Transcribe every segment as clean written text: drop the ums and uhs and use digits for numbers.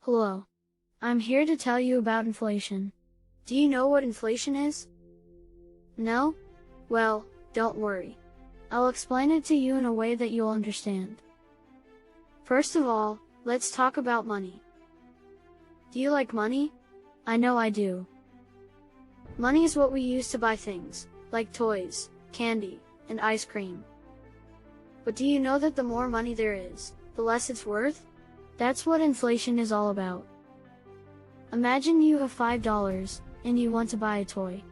Hello. I'm here to tell you about inflation. Do you know what inflation is? No? Well, don't worry. I'll explain it to you in a way that you'll understand. First of all, let's talk about money. Do you like money? I know I do. Money is what we use to buy things, like toys, candy, and ice cream. But do you know that the more money there is, the less it's worth? That's what inflation is all about. Imagine you have $5 and you want to buy a toy.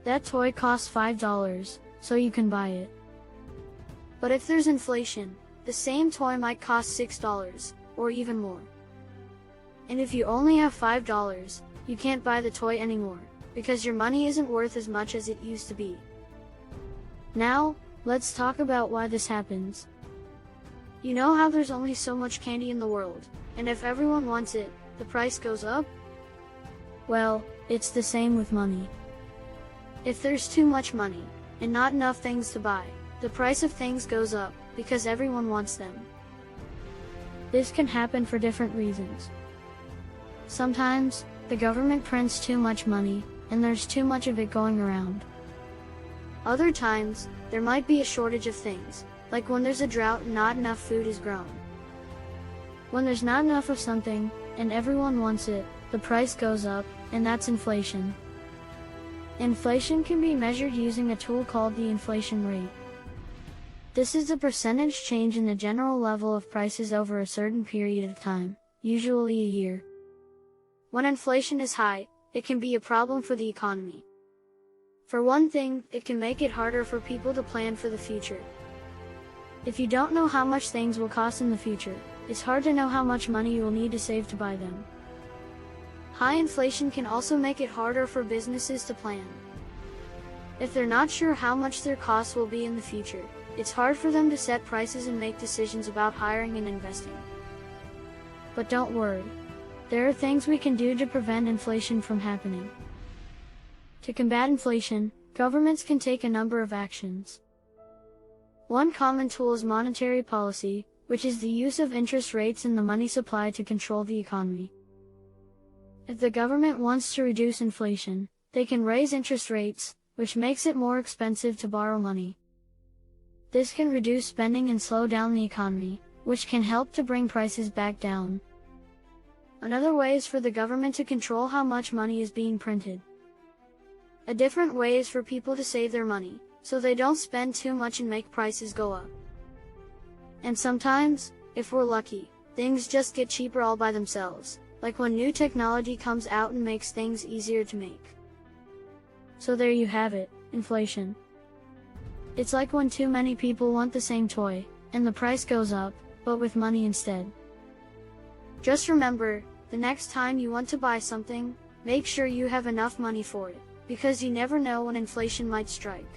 That toy costs $5, so you can buy it. But if there's inflation, the same toy might cost $6, or even more. And if you only have $5, you can't buy the toy anymore, because your money isn't worth as much as it used to be. Now, let's talk about why this happens. You know how there's only so much candy in the world, and if everyone wants it, the price goes up? Well, it's the same with money. If there's too much money, and not enough things to buy, the price of things goes up, because everyone wants them. This can happen for different reasons. Sometimes, the government prints too much money, and there's too much of it going around. Other times, there might be a shortage of things, like when there's a drought and not enough food is grown. When there's not enough of something, and everyone wants it, the price goes up, and that's inflation. Inflation can be measured using a tool called the inflation rate. This is the percentage change in the general level of prices over a certain period of time, usually a year. When inflation is high, it can be a problem for the economy. For one thing, it can make it harder for people to plan for the future. If you don't know how much things will cost in the future, it's hard to know how much money you will need to save to buy them. High inflation can also make it harder for businesses to plan. If they're not sure how much their costs will be in the future, it's hard for them to set prices and make decisions about hiring and investing. But don't worry. There are things we can do to prevent inflation from happening. To combat inflation, governments can take a number of actions. One common tool is monetary policy, which is the use of interest rates in the money supply to control the economy. If the government wants to reduce inflation, they can raise interest rates, which makes it more expensive to borrow money. This can reduce spending and slow down the economy, which can help to bring prices back down. Another way is for the government to control how much money is being printed. A different way is for people to save their money, so they don't spend too much and make prices go up. And sometimes, if we're lucky, things just get cheaper all by themselves, like when new technology comes out and makes things easier to make. So there you have it, inflation. It's like when too many people want the same toy, and the price goes up, but with money instead. Just remember, the next time you want to buy something, make sure you have enough money for it, because you never know when inflation might strike.